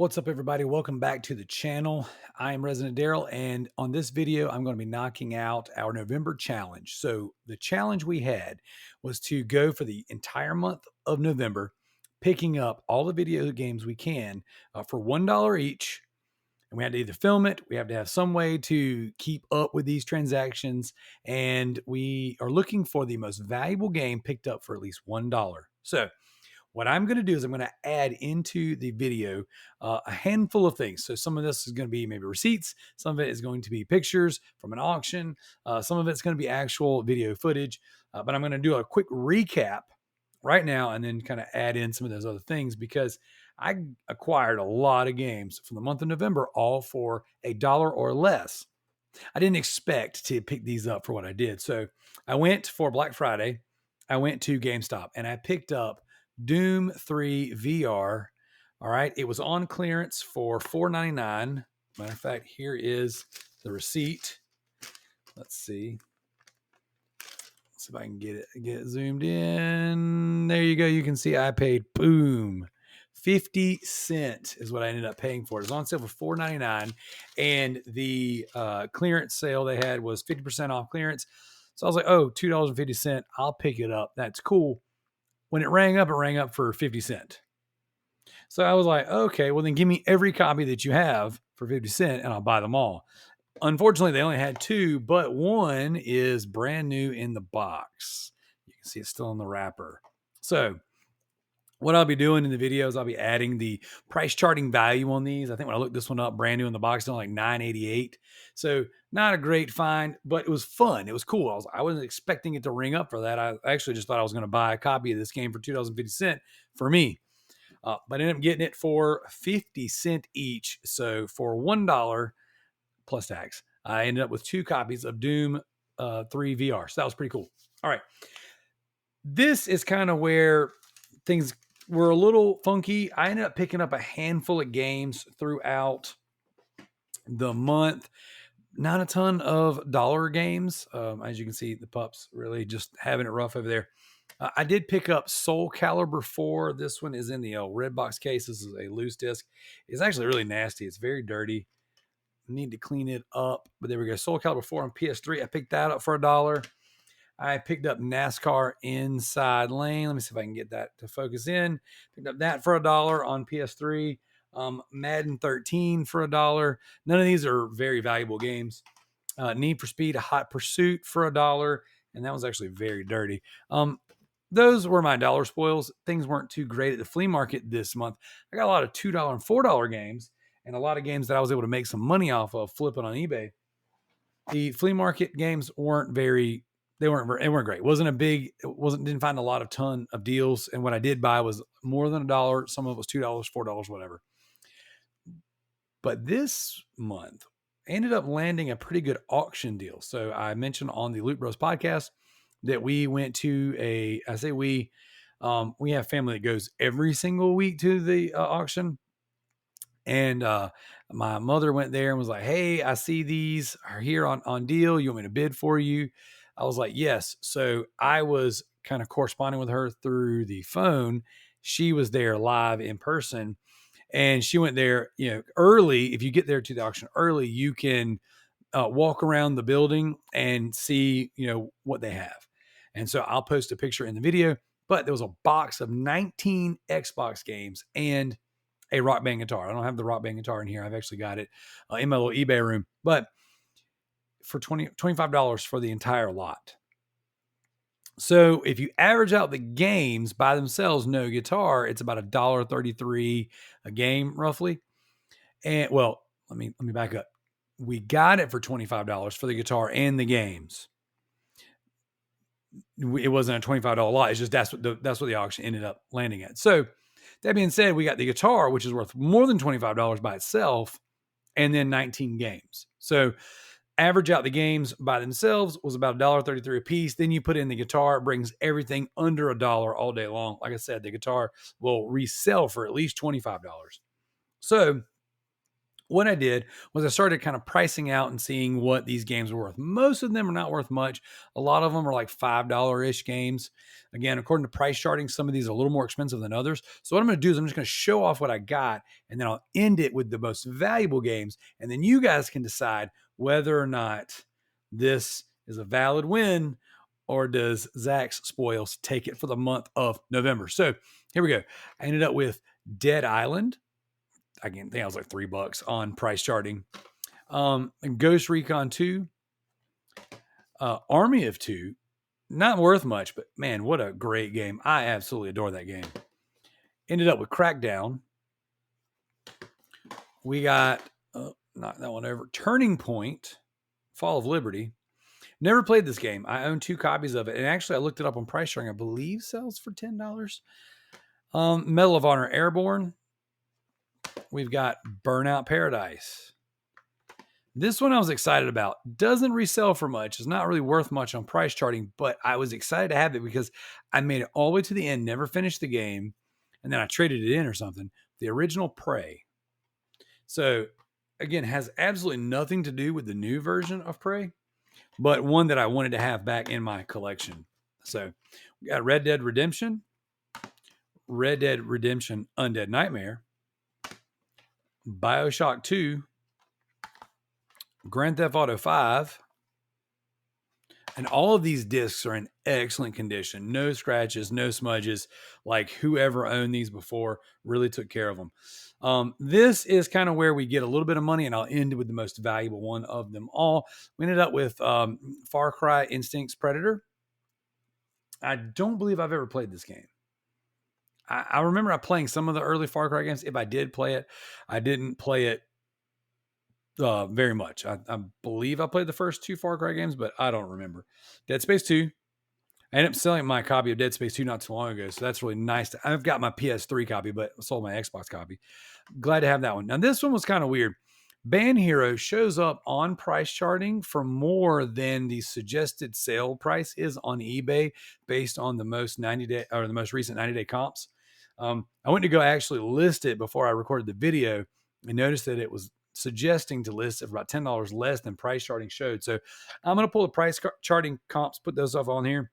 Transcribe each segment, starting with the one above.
What's up, everybody? Welcome back to the channel. I am ResidentDarrell, and on this video, I'm going to be knocking out our November challenge. So the challenge we had was to go for the entire month of November, picking up all the video games we can for $1 each. And we had to either film it, we have to have some way to keep up with these transactions, and we are looking for the most valuable game picked up for at least $1. So what I'm going to do is I'm going to add into the video a handful of things. So some of this is going to be maybe receipts. Some of it is going to be pictures from an auction. Some of it's going to be actual video footage. But I'm going to do a quick recap right now and then kind of add in some of those other things because I acquired a lot of games from the month of November, all for $1 or less. I didn't expect to pick these up for what I did. So I went for Black Friday. I went to GameStop and I picked up Doom 3 VR. All right. It was on clearance for $4.99. Matter of fact, here is the receipt. Let's see. Let's see if I can get it zoomed in. There you go. You can see I paid, boom, 50 cents is what I ended up paying for it. It was on sale for $4.99, and the clearance sale they had was 50% off clearance. So I was like, oh, $2.50. I'll pick it up. That's cool. When it rang up for 50 cents. So I was like, okay, well then give me every copy that you have for 50 cents and I'll buy them all. Unfortunately, they only had two, but one is brand new in the box. You can see it's still in the wrapper. So what I'll be doing in the video is I'll be adding the price charting value on these. I think when I looked this one up, brand new in the box, it's only like $9.88. So not a great find, but it was fun. It was cool. I wasn't expecting it to ring up for that. I actually just thought I was going to buy a copy of this game for $2.50 for me. But I ended up getting it for 50 cents each. So for $1 plus tax, I ended up with two copies of Doom 3 VR. So that was pretty cool. All right. This is kind of where things were a little funky. I ended up picking up a handful of games throughout the month. Not a ton of dollar games. As you can see, the pups really just having it rough over there. I did pick up Soul Calibur 4. This one is in the red box case. This is a loose disc. It's actually really nasty. It's very dirty. Need to clean it up. But there we go. Soul Calibur 4 on PS3. I picked that up for $1. I picked up NASCAR Inside Lane. Let me see if I can get that to focus in. Picked up that for $1 on PS3. Madden 13 for $1. None of these are very valuable games. Need for Speed, a Hot Pursuit for $1. And that was actually very dirty. Those were my dollar spoils. Things weren't too great at the flea market this month. I got a lot of $2 and $4 games and a lot of games that I was able to make some money off of flipping on eBay. The flea market games weren't great. Didn't find a lot of ton of deals. And what I did buy was more than $1. Some of it was $2, $4, whatever. But this month ended up landing a pretty good auction deal. So I mentioned on the Loot Bros podcast that we went to we have family that goes every single week to the auction. And my mother went there and was like, hey, I see these are here on deal. You want me to bid for you? I was like, yes. So I was kind of corresponding with her through the phone. She was there live in person. And she went there, early. If you get there to the auction early, you can walk around the building and see, what they have. And so I'll post a picture in the video, but there was a box of 19 Xbox games and a Rock Band guitar. I don't have the Rock Band guitar in here. I've actually got it in my little eBay room, but for $25 for the entire lot. So if you average out the games by themselves, no guitar, it's about $1.33 a game roughly. And well, let me back up. We got it for $25 for the guitar and the games. It wasn't a $25 lot. It's just that's what the auction ended up landing at. So that being said, we got the guitar, which is worth more than $25 by itself, and then 19 games. So average out the games by themselves was about $1.33 a piece. Then you put in the guitar, it brings everything under $1 all day long. Like I said, the guitar will resell for at least $25. So what I did was I started kind of pricing out and seeing what these games were worth. Most of them are not worth much. A lot of them are like $5-ish games. Again, according to price charting, some of these are a little more expensive than others. So what I'm going to do is I'm just going to show off what I got, and then I'll end it with the most valuable games. And then you guys can decide whether or not this is a valid win, or does Zach's spoils take it for the month of November. So here we go. I ended up with Dead Island. I think I was like $3 on price charting. And Ghost Recon 2, Army of Two, not worth much, but man, what a great game. I absolutely adore that game. Ended up with Crackdown. We got, not that one over, Turning Point, Fall of Liberty. Never played this game. I own 2 copies of it. And actually, I looked it up on price charting. I believe sells for $10. Medal of Honor Airborne. We've got Burnout Paradise. This one I was excited about. Doesn't resell for much. It's not really worth much on price charting, but I was excited to have it because I made it all the way to the end, never finished the game, and then I traded it in or something. The original Prey. So, again, has absolutely nothing to do with the new version of Prey, but one that I wanted to have back in my collection. So, we got Red Dead Redemption Undead Nightmare, BioShock 2, Grand Theft Auto 5, and all of these discs are in excellent condition. No scratches, no smudges. Like whoever owned these before really took care of them. This is kind of where we get a little bit of money, and I'll end with the most valuable one of them all. We ended up with Far Cry Instincts Predator. I don't believe I've ever played this game. I remember playing some of the early Far Cry games. If I did play it, I didn't play it very much. I believe I played the first 2 Far Cry games, but I don't remember. Dead Space 2. I ended up selling my copy of Dead Space 2 not too long ago, so that's really nice. I've got my PS3 copy, but I sold my Xbox copy. Glad to have that one. Now, this one was kind of weird. Band Hero shows up on price charting for more than the suggested sale price is on eBay based on the most recent 90-day comps. I went to go actually list it before I recorded the video and noticed that it was suggesting to list at about $10 less than price charting showed. So I'm going to pull the price charting comps, put those off on here.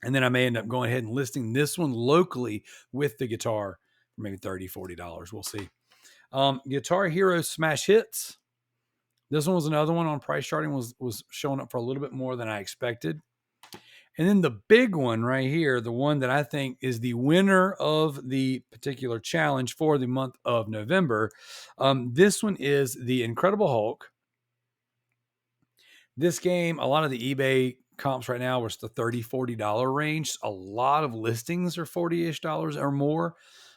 And then I may end up going ahead and listing this one locally with the guitar for maybe $30, $40. We'll see. Guitar Hero Smash Hits. This one was another one on price charting, was showing up for a little bit more than I expected. And then the big one right here, the one that I think is the winner of the particular challenge for the month of November. This one is the Incredible Hulk. This game, a lot of the eBay comps right now was the $30, $40 range. A lot of listings are $40-ish or more.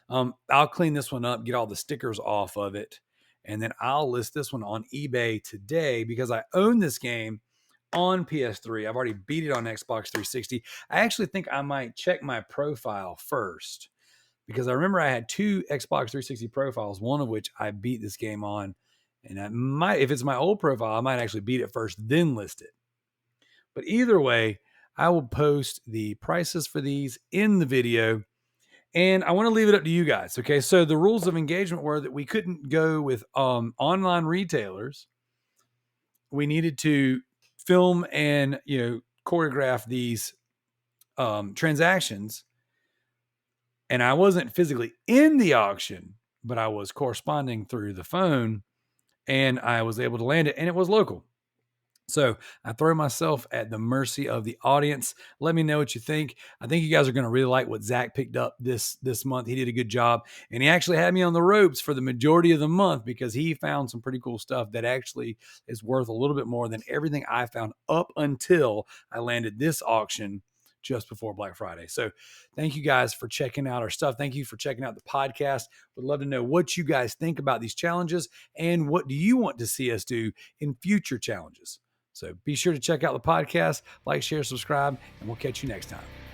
I'll clean this one up, get all the stickers off of it, and then I'll list this one on eBay today because I own this game on PS3. I've already beat it on Xbox 360. I actually think I might check my profile first because I remember I had 2 Xbox 360 profiles, one of which I beat this game on. And I might, if it's my old profile, I might actually beat it first, then list it. But either way, I will post the prices for these in the video. And I want to leave it up to you guys. Okay. So the rules of engagement were that we couldn't go with online retailers. We needed to film and, choreograph these transactions. And I wasn't physically in the auction, but I was corresponding through the phone, and I was able to land it, and it was local. So I throw myself at the mercy of the audience. Let me know what you think. I think you guys are going to really like what Zach picked up this month. He did a good job, and he actually had me on the ropes for the majority of the month because he found some pretty cool stuff that actually is worth a little bit more than everything I found up until I landed this auction just before Black Friday. So thank you guys for checking out our stuff. Thank you for checking out the podcast. Would love to know what you guys think about these challenges and what do you want to see us do in future challenges. So be sure to check out the podcast, like, share, subscribe, and we'll catch you next time.